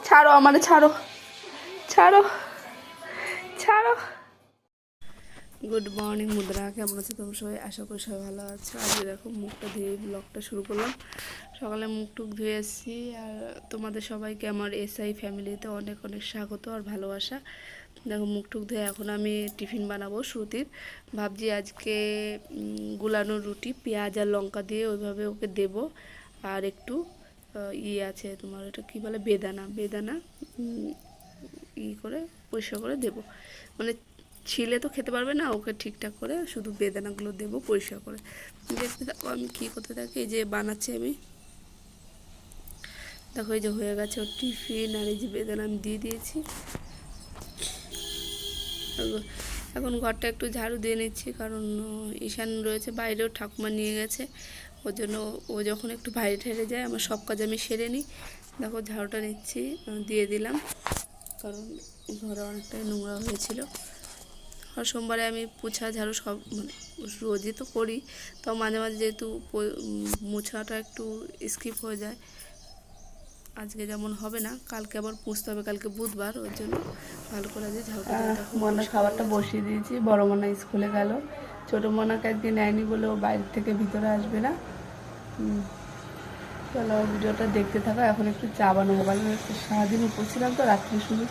ছাড়ো আমারে, ছাড়ো ছাড়ো ছাড়ো। গুড মর্নিং মুদ্রা, কেমন আছো তোমরা সবাই? আশা করি সবাই ভালো আছো। আজকে দেখো মুখটা ধুয়ে ব্লগটা শুরু করলাম। সকালে মুখ টুক ধুয়ে এসেছি। আর তোমাদের সবাইকে আমার এসআই ফ্যামিলিতে অনেক অনেক স্বাগত আর ভালোবাসা। দেখো মুখ টুক ধুয়ে এখন আমি টিফিন বানাবো শ্রুতির। ভাবছি আজকে গুলানো রুটি পেঁয়াজ আর লঙ্কা দিয়ে ওইভাবে ওকে দেব। আর একটু আছে তোমার, এটা কী বলে, বেদানা বেদানা করে পরিষ্কার করে দেব। মানে ছিলে তো খেতে পারবে না, ওকে ঠিকঠাক করে শুধু বেদানাগুলো দেবো পরিষ্কার করে। দেখতে থাকো আমি কী করতে থাকি। এই যে বানাচ্ছি আমি, দেখো এই যে হয়ে গেছে ওর টিফিন। আর এই যে বেদানা আমি দিয়ে দিয়েছি। এখন ঘরটা একটু ঝাড়ু দিয়ে নিচ্ছি, কারণ ঈশান রয়েছে বাইরেও, ঠাকুমা নিয়ে গেছে। ওর জন্য ও যখন একটু বাইরে ঠেরে যায় আমার সব কাজ আমি সেরে নিই। দেখো ঝাড়ুটা নিচ্ছি, দিয়ে দিলাম, কারণ ঘরে অনেকটাই নোংরা হয়েছিল। আর সোমবারে আমি পোছা ঝাড়ু সব মানে রোজই তো করি, তো মাঝে মাঝে যেহেতু মোছাটা একটু স্কিপ হয়ে যায়, আজকে যেমন হবে না, কালকে আবার পুষতে হবে, কালকে বুধবার, ওর জন্য ভালো করে আজকে ঝাড়ুটা দিতে হবে। মনার খাবারটা বসিয়ে দিয়েছি। বড় মনা স্কুলে গেল, ছোটো মনাকে আজকে নেয়নি বলে ও বাইরে থেকে ভিতরে আসবে না। চলো ভিডিওটা দেখতে থাকো। এখন একটু চা বানাবো, কারণ একটু সারাদিন উপর ছিলাম তো, রাত্রে শুধু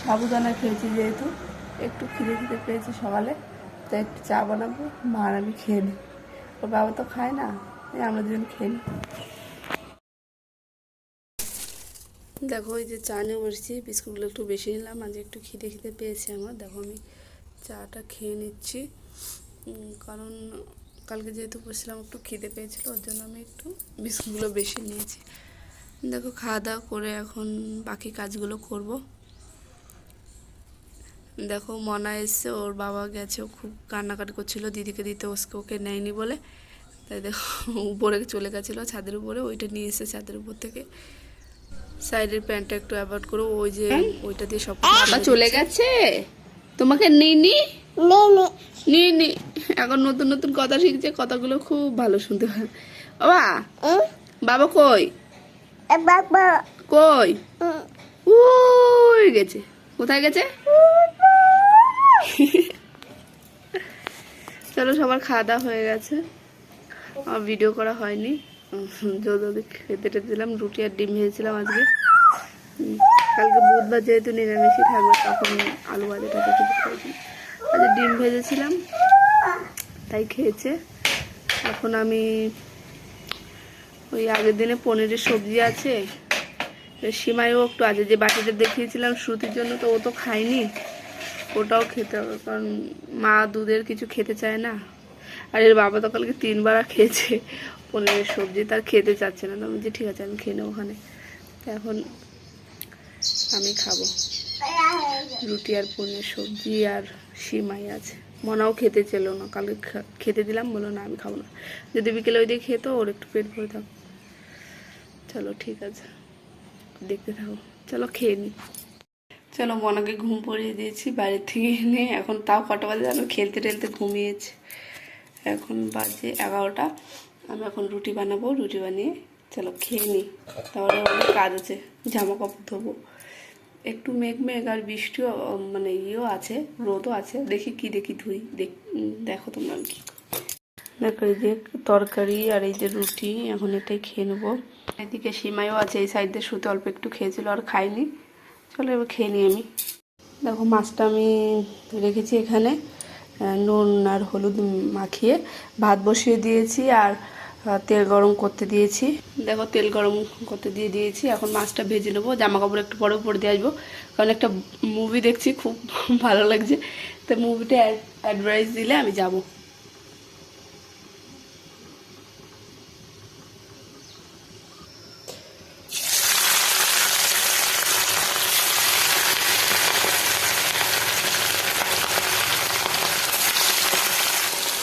সাবুদানা খেয়েছি, যেহেতু একটু খিদে খিদে পেয়েছি সকালে, তাই একটু চা বানাবো। মা আর আমি খেয়ে নিই, ওর বাবা তো খায় না, আমরা দুজন খেয়ে নিই। দেখো এই যে চা নিয়ে বসছি, বিস্কুটগুলো একটু বেশি নিলাম, আজ একটু খিদে খিদে পেয়েছে আমার। দেখো আমি চাটা খেয়ে নিচ্ছি, কারণ কালকে যেহেতু বসছিলাম একটু খিদে পেয়েছিল, ওর জন্য আমি একটু বিস্কুটগুলো বেশি নিয়েছি। দেখো খাওয়া দাওয়া করে এখন বাকি কাজগুলো করব। দেখো মনা এসছে, ওর বাবা গেছে, ও খুব কান্নাকাটি করছিল দিদিকে দিতে, ওকে নেয়নি বলে। তাই দেখো উপরে চলে গেছিলো ছাদের উপরে, ওইটা নিয়ে এসে ছাদের উপর থেকে। সাইডের প্যান্টটা একটু অ্যাভয়েড করো, ওই যে ওইটা দিয়ে সব বাবা চলে গেছে। তোমাকে নিনি নিনি এখন নতুন নতুন কথা শিখছে, কথাগুলো খুব ভালো শুনতে হয়। বাবা বাবা কই, কই ওই গেছে, কোথায় গেছে? চলো সবার খাওয়া দাওয়া হয়ে গেছে, আমার ভিডিও করা হয়নি। যদি খেতে টেতে দিলাম, রুটি আর ডিম ভেজেছিলাম আজকে। কালকে বুধবার যেহেতু নিরামিষই থাকবে, তখন আলু ভাজাটা খেতে পারছি। আজকে ডিম ভেজেছিলাম, তাই খেয়েছে। এখন আমি ওই আগের দিনে পনিরের সবজি আছে, সিমাইও একটু আছে, যে বাটিটা দেখিয়েছিলাম শ্রুতির জন্য, তো ও তো খায়নি, ওটাও খেতে হবে, কারণ মা দুধের কিছু খেতে চায় না। আর এর বাবা তো কালকে 3 বার খেয়েছে পনিরের সবজি, তার খেতে চাচ্ছে না। আমি যে ঠিক আছে আমি খেয়ে নেবো ওখানে। এখন আমি খাবো রুটি আর পনিরের সবজি, আর সিমাই আছে। মনাও খেতে চেল না, কালকে খেতে দিলাম, বলো না আমি খাবো না, যদি বিকেলে ওই দিয়ে খেতো ওর একটু পেট ভরে থাকো। চলো ঠিক আছে, দেখতে থাকো, চলো খেয়ে নিই। চলো মনাকে ঘুম পড়িয়ে দিয়েছি বাইরে থেকে এনে, এখন তাও কটা বাজে জানো, খেলতে টেলতে ঘুমিয়েছে। এখন বাজে 11টা, আমি এখন রুটি বানাবো, রুটি বানিয়ে চলো খেয়ে নিই, তাহলে অনেক কাজ আছে, জামা কাপড় ধোবো। একটু মেঘ মেঘ আর বৃষ্টিও মানে ইয়েও আছে, রোদও আছে, দেখি কি দেখি ধুই, দেখো তোমরা কি। দেখো এই যে তরকারি আর এই যে রুটি, এখন এটাই খেয়ে নেবো। এদিকে সিমাইও আছে, এই সাইড দিয়ে শুতে অল্প একটু খেয়েছিল আর খাইনি, চলো এবার খেয়ে নিই আমি। দেখো মাছটা আমি রেখেছি এখানে, নুন আর হলুদ মাখিয়ে ভাত বসিয়ে দিয়েছি, আর তেল গরম করতে দিয়েছি। দেখো তেল গরম করতে দিয়ে দিয়েছি, এখন মাছটা ভেজে নেবো, জামা কাপড় একটু পরে পরে দিয়ে আসবো, কারণ একটা মুভি দেখছি খুব ভালো লাগছে, তো মুভিটা অ্যাডভাইস দিলে আমি যাব।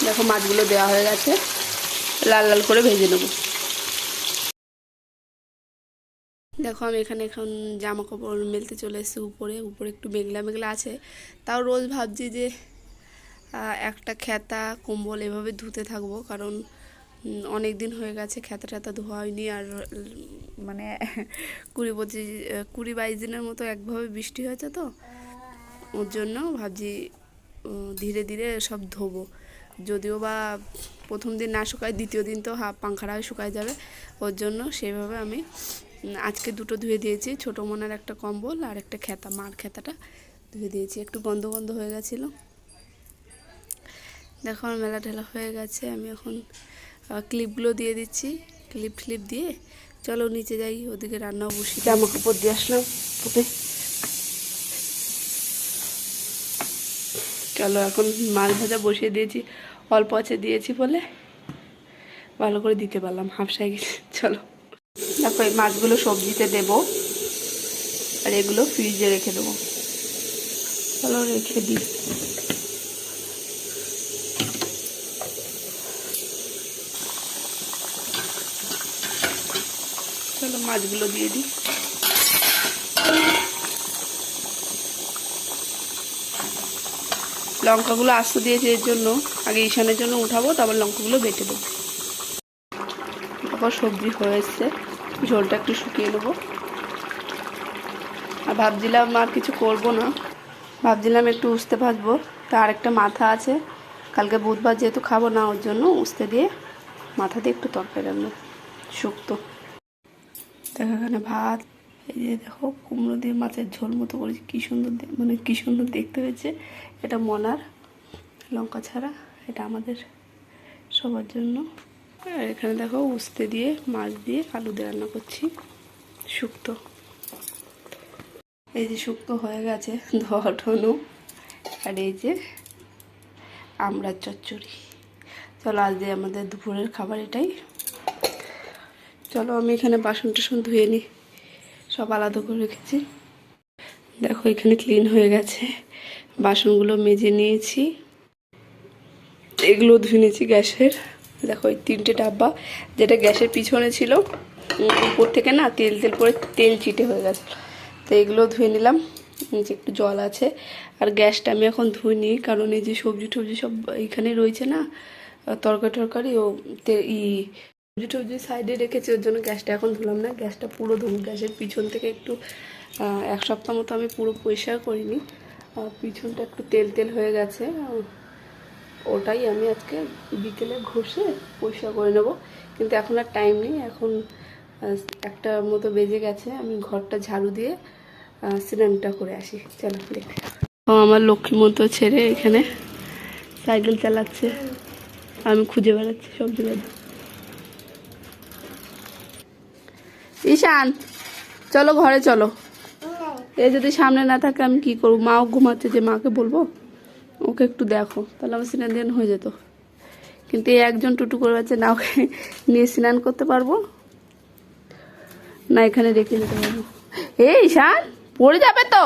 দেখো মাছগুলো দেওয়া হয়ে গেছে, লাল লাল করে ভেজে নেব। দেখো আমি এখানে এখন জামা কাপড় মেলতে চলে এসেছি উপরে, উপরে একটু মেঘলা মেঘলা আছে, তাও রোজ ভাবছি যে একটা খেতা কম্বল এভাবে ধুতে থাকবো, কারণ অনেক দিন হয়ে গেছে খেতা টেতা ধোয়া হয়নি। আর মানে 20-22 দিনের মতো একভাবে বৃষ্টি হয়েছে, তো ওর জন্য ভাবছি ধীরে ধীরে সব ধোবো। যদিও বা প্রথম দিন না শুকায়, দ্বিতীয় দিন তো পাংখার আগে শুকায় যাবে। ওর জন্য সেইভাবে আমি আজকে দুটো ধুয়ে দিয়েছি, ছোটো মনের একটা কম্বল আর একটা খেতা, মার খেতাটা ধুয়ে দিয়েছি। একটু গন্ধ গন্ধ হয়ে গেছিলো। দেখো আমার মেলা ঢেলা হয়ে গেছে। আমি এখন ক্লিপগুলো দিয়ে দিচ্ছি। ক্লিপ দিয়ে চলো নিচে যাই, ওদিকে রান্নাও বসি। জামা কাপড় দিয়ে আসলাম ওকে। চলো এখন মাছ ভাজা বসিয়ে দিয়েছি, অল্প আছে দিয়েছি বলে ভালো করে দিতে পারলাম, হাফসায় গেছে। চলো দেখো এই মাছগুলো সবজিতে দেব, আর এগুলো ফ্রিজে রেখে দেবো। চলো রেখে দিই। চলো মাছগুলো দিয়ে দিই। লঙ্কাগুলো আস্ত দিয়েছি এর জন্য, আগে ঈশানের জন্য উঠাবো, তারপর লঙ্কাগুলো বেটে দেবো। তারপর সবজি হয়ে এসছে, ঝোলটা একটু শুকিয়ে নেবো। আর ভাবছিলাম আর কিছু করবো না, ভাবছিলাম একটু উস্তে ভাজবো। তা আরেকটা মাথা আছে, কালকে বুধবার যেহেতু খাবো না, ওর জন্য উস্তে দিয়ে মাথা দিয়ে একটু তরকারি রান্না শুক্তো। দেখো এখানে ভাত, এই যে দেখো কুমড়ো দিয়ে মাছের ঝোল মতো করেছি, কী সুন্দর, মানে কী সুন্দর দেখতে হয়েছে। এটা মনার, লঙ্কা ছাড়া, এটা আমাদের সবার জন্য। আর এখানে দেখো উস্তে দিয়ে মাছ দিয়ে আলু দিয়ে রান্না করছি শুক্তো। এই যে শুক্তো হয়ে গেছে ধোয়া ঠোনো, আর এই যে আমড়ার চচ্চড়ি। চলো আজ দিয়ে আমাদের দুপুরের খাবার এটাই। চলো আমি এখানে বাসন টাসন ধুয়ে নিই, সব আলাদা করে রেখেছি। দেখো এখানে ক্লিন হয়ে গেছে, বাসনগুলো মেজে নিয়েছি, এগুলো ধুয়ে নিয়েছি গ্যাসের। দেখো এই 3টে ডাব্বা, যেটা গ্যাসের পিছনে ছিল, উপর থেকে না তেল করে তেল চিটে হয়ে গেছে, তো এগুলো ধুয়ে নিলাম। নিচে একটু জল আছে। আর গ্যাসটা আমি এখন ধুইনি, কারণ এই যে সবজি টবজি সব এইখানে রয়েছে না, তরকারি ও সবজি টবজি সাইডে রেখেছি, ওর জন্য গ্যাসটা এখন ধুলাম না। গ্যাসটা পুরো ধুবো। গ্যাসের পিছন থেকে একটু 1 সপ্তাহ মতো আমি পুরো পরিষ্কার করিনি, পিছনটা একটু তেল হয়ে গেছে। ওটাই আমি আজকে বিকেলে ঘষে পরিষ্কার করে নেবো, কিন্তু এখন আর টাইম নেই। এখন 1টার মতো বেজে গেছে, আমি ঘরটা ঝাড়ু দিয়ে স্নানটা করে আসি। চলো দেখতে। আমার লক্ষ্মী মতো ছেড়ে এখানে সাইকেল চালাচ্ছে, আমি খুঁজে বেড়াচ্ছি সবজি বাজার। ঈশান চলো ঘরে চলো, এ যদি সামনে না থাকে আমি কি করবো? মাও ঘুমাচ্ছে, যে মাকে বলবো ওকে একটু দেখো, তাহলে আমার স্নান ধ্যান হয়ে যেত। কিন্তু এই একজন টুটু করে যাচ্ছে না, ওকে নিয়ে স্নান করতে পারবো না, এখানে রেখে যেতে পারবো। এই ঈশান পড়ে যাবে তো,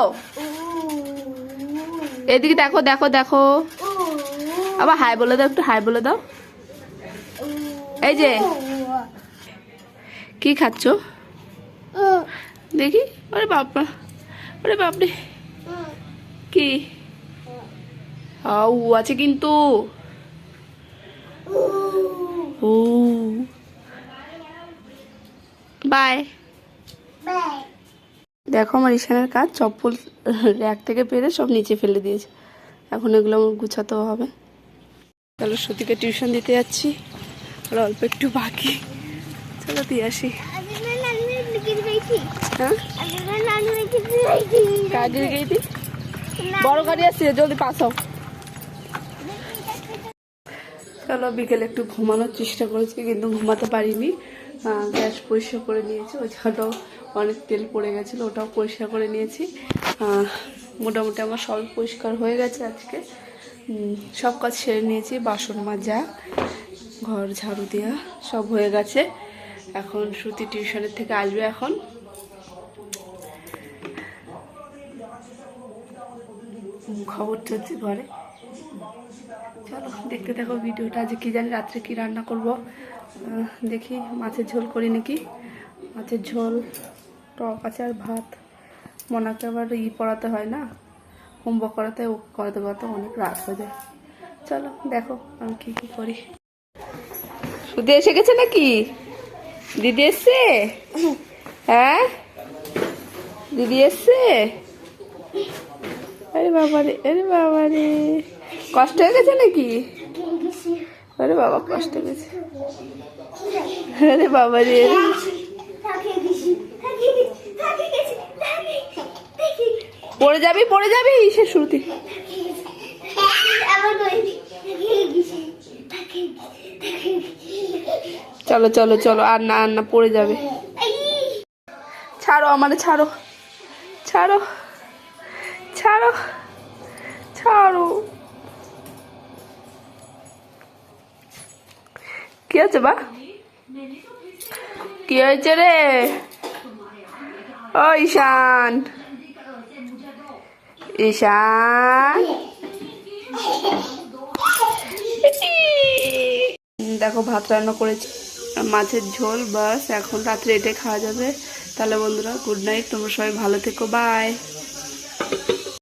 এদিকে দেখো দেখো দেখো, আবার হাই বলে দাও, একটু হাই বলে দাও। এই যে কি খাচ্ছ দেখি? ওরে বাবা, ওরে বাপরে, কি আউ আছে কিন্তু। ও বাই। দেখো আমার ঈশানের কাজ, চপ্পল র্যাক থেকে পেরে সব নিচে ফেলে দিয়েছে, এখন এগুলো আমার গুছাতে হবে। চলো শ্রুতিকে টিউশন দিতে যাচ্ছি, আর অল্প একটু বাকি, চলো দিয়ে আসি। হ্যাঁ গাড়ি গিয়ে দিই, বড় গাড়ি আসছে, জলদি পাস হও। চলো বিকেলে একটু ঘুমানোর চেষ্টা করেছি, কিন্তু ঘুমাতে পারিনি। গ্যাস পরিষ্কার করে নিয়েছি, ওই ছাটাও অনেক তেল পড়ে গেছিলো, ওটাও পরিষ্কার করে নিয়েছি। মোটামুটি আমার সব পরিষ্কার হয়ে গেছে আজকে, সব কাজ সেরে নিয়েছি। বাসন মাজা, ঘর ঝাড়ু দেওয়া সব হয়ে গেছে। এখন শ্রুতি টিউশনের থেকে আসবে, এখন খবর চলছে ঘরে। চলো দেখতে থাকো ভিডিওটা। আজ কি জানি রাত্রে কি রান্না করব, দেখি। মাছের ঝোল করি নাকি, মাছের ঝোল, টক আছে আর ভাত। মনাকে আবার পড়াতে হয় না, হোমওয়ার্ক করাতে, ও করাতে অনেক রাত হয়ে যায়। চলো দেখো আমি কি করি। শুধু এসে গেছে নাকি? দিদি এসছে? হ্যাঁ দিদি এসছে? আরে বাবা রে, আরে বাবা রে, কষ্ট হয়ে গেছে নাকি? আরে বাবা কষ্ট হয়ে গেছে। আরে বাবা রে, পড়ে যাবি পড়ে যাবি সে শুরুতে। চলো চলো চলো, আর না আর না, পড়ে যাবে। ছাড়ো আমারে, ছাড়ো ছাড়ো ছাড়ো ছাড়ো। কি আছে বা? কি হয়েছে রে? ও ঈশান, ঈশান দেখো ভাত রান্না করেছি, মাছের ঝোল, বাস এখন রাত্রে এটাই খাওয়া যাবে। তাহলে বন্ধুরা গুড নাইট, তোমরা সবাই ভালো থেকো, বাই।